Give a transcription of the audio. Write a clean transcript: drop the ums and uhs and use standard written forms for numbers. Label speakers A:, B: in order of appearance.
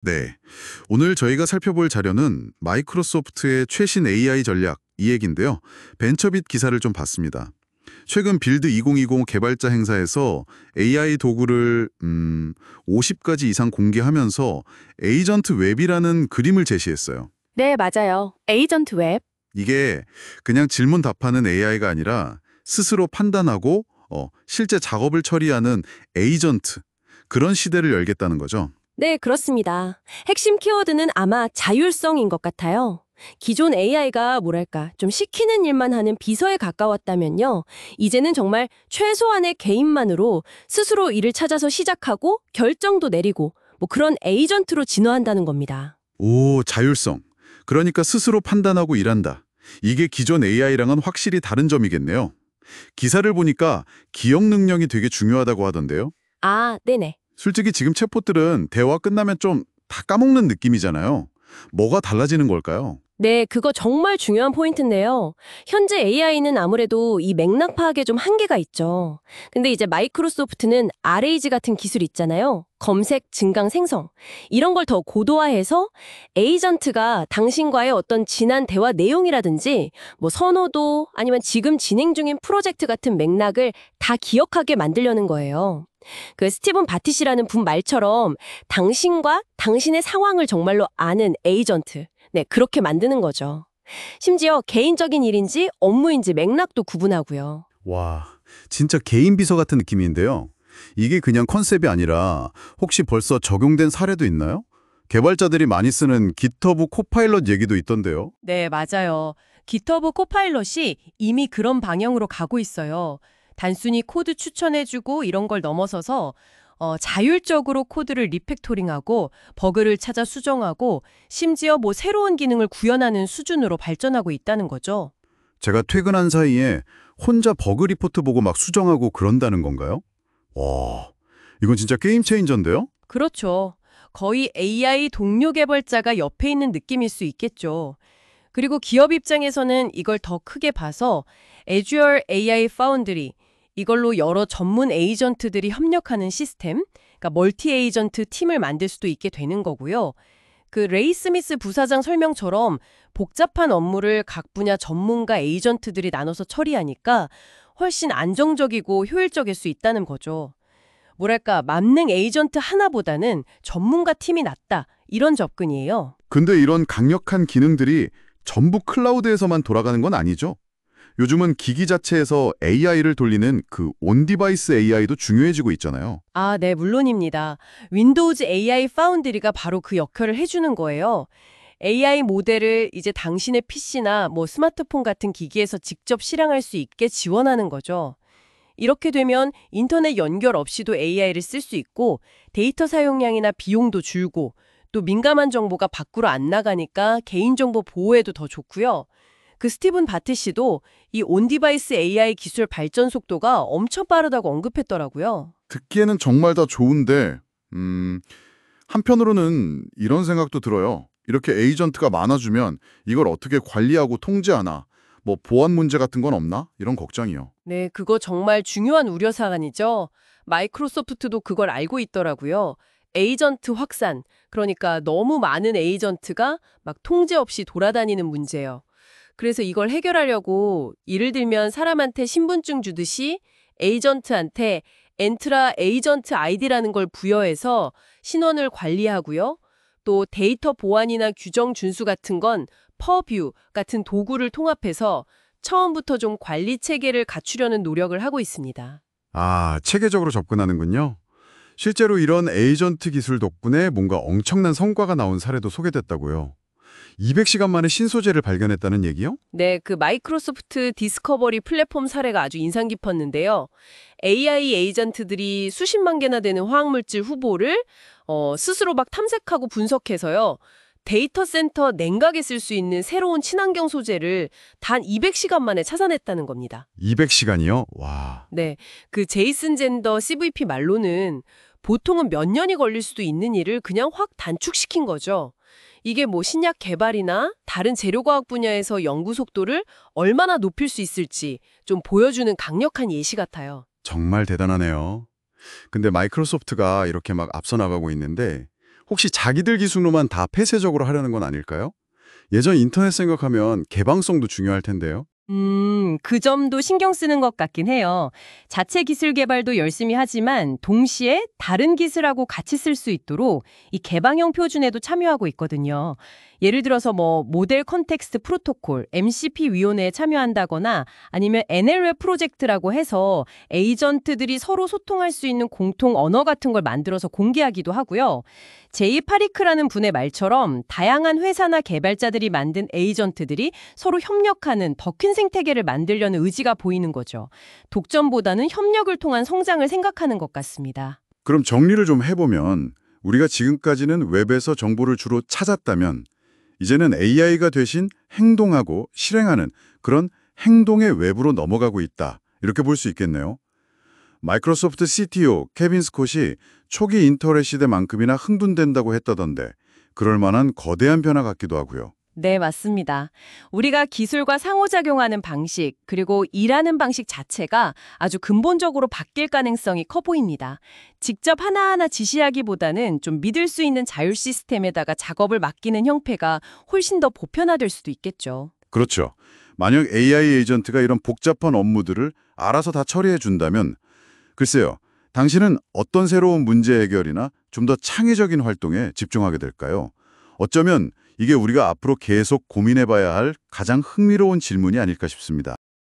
A: 네. 오늘 저희가 살펴볼 자료는 마이크로소프트의 최신 AI 전략 이 얘기인데요. 벤처빗 기사를 좀 봤습니다. 최근 빌드 2020 개발자 행사에서 AI 도구를 50가지 이상 공개하면서 에이전트 웹이라는 그림을 제시했어요.
B: 네, 맞아요. 에이전트 웹.
A: 이게 그냥 질문 답하는 AI가 아니라 스스로 판단하고 실제 작업을 처리하는 에이전트, 그런 시대를 열겠다는 거죠.
B: 네, 그렇습니다. 핵심 키워드는 아마 자율성인 것 같아요. 기존 AI가 뭐랄까, 좀 시키는 일만 하는 비서에 가까웠다면요. 이제는 정말 최소한의 개인만으로 스스로 일을 찾아서 시작하고 결정도 내리고 뭐 그런 에이전트로 진화한다는 겁니다.
A: 오, 자율성. 그러니까 스스로 판단하고 일한다. 이게 기존 AI랑은 확실히 다른 점이겠네요. 기사를 보니까 기억 능력이 되게 중요하다고 하던데요.
B: 아, 네네.
A: 솔직히 지금 챗봇들은 대화 끝나면 좀 다 까먹는 느낌이잖아요. 뭐가 달라지는 걸까요?
B: 네, 그거 정말 중요한 포인트인데요. 현재 AI는 아무래도 이 맥락 파악에 좀 한계가 있죠. 근데 이제 마이크로소프트는 RAG 같은 기술 있잖아요. 검색, 증강, 생성. 이런 걸 더 고도화해서 에이전트가 당신과의 어떤 지난 대화 내용이라든지 뭐 선호도 아니면 지금 진행 중인 프로젝트 같은 맥락을 다 기억하게 만들려는 거예요. 그 스티븐 바티시라는 분 말처럼 당신과 당신의 상황을 정말로 아는 에이전트. 네, 그렇게 만드는 거죠. 심지어 개인적인 일인지 업무인지 맥락도 구분하고요.
A: 와, 진짜 개인 비서 같은 느낌인데요. 이게 그냥 컨셉이 아니라 혹시 벌써 적용된 사례도 있나요? 개발자들이 많이 쓰는 GitHub 코파일럿 얘기도 있던데요.
C: 네, 맞아요. GitHub 코파일럿이 이미 그런 방향으로 가고 있어요. 단순히 코드 추천해주고 이런 걸 넘어서서 자율적으로 코드를 리팩토링하고 버그를 찾아 수정하고 심지어 뭐 새로운 기능을 구현하는 수준으로 발전하고 있다는 거죠.
A: 제가 퇴근한 사이에 혼자 버그 리포트 보고 막 수정하고 그런다는 건가요? 와, 이건 진짜 게임 체인저인데요?
C: 그렇죠. 거의 AI 동료 개발자가 옆에 있는 느낌일 수 있겠죠. 그리고 기업 입장에서는 이걸 더 크게 봐서 Azure AI Foundry, 이걸로 여러 전문 에이전트들이 협력하는 시스템, 그러니까 멀티 에이전트 팀을 만들 수도 있게 되는 거고요. 그 레이 스미스 부사장 설명처럼 복잡한 업무를 각 분야 전문가 에이전트들이 나눠서 처리하니까 훨씬 안정적이고 효율적일 수 있다는 거죠. 뭐랄까, 만능 에이전트 하나보다는 전문가 팀이 낫다, 이런 접근이에요.
A: 근데 이런 강력한 기능들이 전부 클라우드에서만 돌아가는 건 아니죠? 요즘은 기기 자체에서 AI를 돌리는 그 온디바이스 AI도 중요해지고 있잖아요.
C: 아, 네, 물론입니다. 윈도우즈 AI 파운드리가 바로 그 역할을 해주는 거예요. AI 모델을 이제 당신의 PC나 뭐 스마트폰 같은 기기에서 직접 실행할 수 있게 지원하는 거죠. 이렇게 되면 인터넷 연결 없이도 AI를 쓸 수 있고 데이터 사용량이나 비용도 줄고 또 민감한 정보가 밖으로 안 나가니까 개인정보 보호에도 더 좋고요. 그 스티븐 바티 씨도 이 온디바이스 AI 기술 발전 속도가 엄청 빠르다고 언급했더라고요.
A: 듣기에는 정말 다 좋은데, 한편으로는 이런 생각도 들어요. 이렇게 에이전트가 많아지면 이걸 어떻게 관리하고 통제하나, 뭐 보안 문제 같은 건 없나? 이런 걱정이요.
C: 네, 그거 정말 중요한 우려사안이죠. 마이크로소프트도 그걸 알고 있더라고요. 에이전트 확산, 그러니까 너무 많은 에이전트가 막 통제 없이 돌아다니는 문제예요. 그래서 이걸 해결하려고 예를 들면 사람한테 신분증 주듯이 에이전트한테 엔트라 에이전트 아이디라는 걸 부여해서 신원을 관리하고요. 또 데이터 보안이나 규정 준수 같은 건 퍼뷰 같은 도구를 통합해서 처음부터 좀 관리 체계를 갖추려는 노력을 하고 있습니다.
A: 아, 체계적으로 접근하는군요. 실제로 이런 에이전트 기술 덕분에 뭔가 엄청난 성과가 나온 사례도 소개됐다고요. 200시간 만에 신소재를 발견했다는 얘기요?
C: 네, 그 마이크로소프트 디스커버리 플랫폼 사례가 아주 인상 깊었는데요. AI 에이전트들이 수십만 개나 되는 화학물질 후보를 스스로 막 탐색하고 분석해서요. 데이터 센터 냉각에 쓸 수 있는 새로운 친환경 소재를 단 200시간 만에 찾아냈다는 겁니다.
A: 200시간이요? 와.
C: 네, 그 제이슨 젠더 CVP 말로는 보통은 몇 년이 걸릴 수도 있는 일을 그냥 확 단축시킨 거죠. 이게 뭐 신약 개발이나 다른 재료과학 분야에서 연구 속도를 얼마나 높일 수 있을지 좀 보여주는 강력한 예시 같아요.
A: 정말 대단하네요. 근데 마이크로소프트가 이렇게 막 앞서 나가고 있는데
D: 혹시 자기들 기술로만 다 폐쇄적으로 하려는 건 아닐까요? 예전 인터넷 생각하면 개방성도 중요할 텐데요.
C: 그 점도 신경 쓰는 것 같긴 해요. 자체 기술 개발도 열심히 하지만 동시에 다른 기술하고 같이 쓸 수 있도록 이 개방형 표준에도 참여하고 있거든요. 예를 들어서 모델 컨텍스트 프로토콜, MCP 위원회에 참여한다거나 아니면 NLWeb 프로젝트라고 해서 에이전트들이 서로 소통할 수 있는 공통 언어 같은 걸 만들어서 공개하기도 하고요. 제이 파리크라는 분의 말처럼 다양한 회사나 개발자들이 만든 에이전트들이 서로 협력하는 더 큰 생태계를 만들려는 의지가 보이는 거죠. 독점보다는 협력을 통한 성장을 생각하는 것 같습니다.
D: 그럼 정리를 좀 해보면 우리가 지금까지는 웹에서 정보를 주로 찾았다면 이제는 AI가 대신 행동하고 실행하는 그런 행동의 웹으로 넘어가고 있다. 이렇게 볼 수 있겠네요. 마이크로소프트 CTO 케빈 스콧이 초기 인터넷 시대만큼이나 흥분된다고 했다던데 그럴 만한 거대한 변화 같기도 하고요.
C: 네, 맞습니다. 우리가 기술과 상호작용하는 방식, 그리고 일하는 방식 자체가 아주 근본적으로 바뀔 가능성이 커 보입니다. 직접 하나하나 지시하기보다는 좀 믿을 수 있는 자율 시스템에다가 작업을 맡기는 형태가 훨씬 더 보편화될 수도 있겠죠.
D: 그렇죠. 만약 AI 에이전트가 이런 복잡한 업무들을 알아서 다 처리해 준다면 글쎄요. 당신은 어떤 새로운 문제 해결이나 좀 더 창의적인 활동에 집중하게 될까요? 어쩌면 이게 우리가 앞으로 계속 고민해봐야 할 가장 흥미로운 질문이 아닐까 싶습니다.